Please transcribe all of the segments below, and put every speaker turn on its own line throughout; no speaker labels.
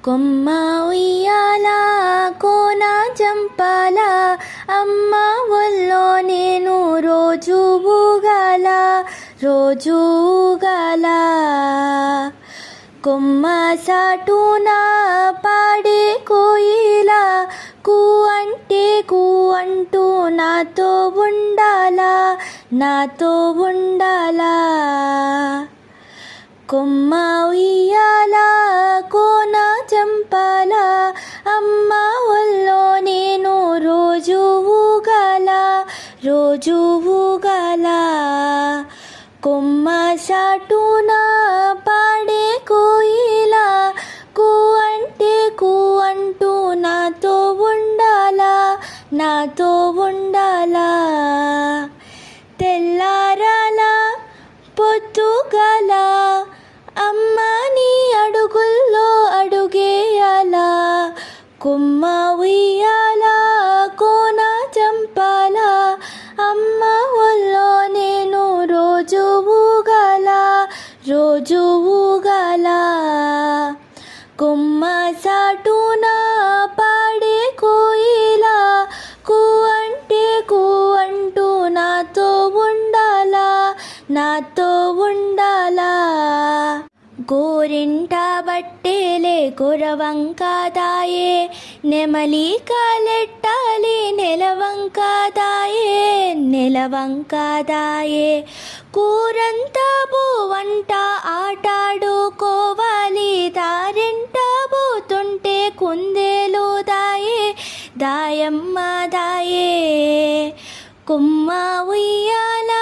కొమ్మ ఉయ్యాల కోన జంపాల అమ్మ ఒళ్ళో నేను రోజు ఊగాల రోజు ఊగాల. కొమ్మ సాటున పాడే కోయిల కూ అంటే కూ అంటూ నాతో ఉండాలా నాతో ఉండాలా. కొమ్మ ఉయ్యాల కోన చంపాల అమ్మ ఒళ్ళో నేను రోజు ఊగాల రోజు ఊగాల. కొమ్మ సాటున పాడే కోయిల కూ అంటే కూ అంటూ నాతో ఉండాలా నాతో ఉండాలా. తెల్లారాల పొద్దుగాల అమ్మ నీ అడుగుల్లో అడుగేయాల. కొమ్మ ఉయ్యాల కోన చంపాల అమ్మ ఒళ్ళో నేను రోజు ఊగాల రోజు ఊగాల. కొమ్మ సాటున పాడే కోయిల కూ అంటే కూ అంటూ నాతో ఉండాలా నాతో ఉండాలా. గోరింట బట్టేలే కొరవంకాదాయే నెమలి కాలెట్టాలి నెలవంకాదాయే నెలవంకాదాయే. కూరంతా బోవంట ఆటాడుకోవాలి దారింట పోతుంటే కుందేలు దాయే దాయమ్మ దాయే. కొమ్మ ఉయ్యాల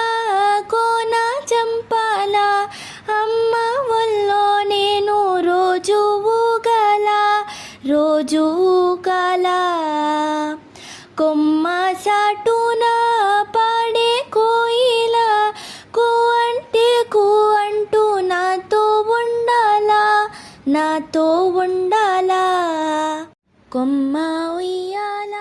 కోన చంపాల అమ్మ ఒళ్ళో నేను రోజు ఊగాల రోజు ఊగాల. కొమ్మ సాటున పాడే కోయిల కూ అంటే కూ అంటూ నాతో ఉండాలా నాతో ఉండాలా. కొమ్మ ఉయ్యాల.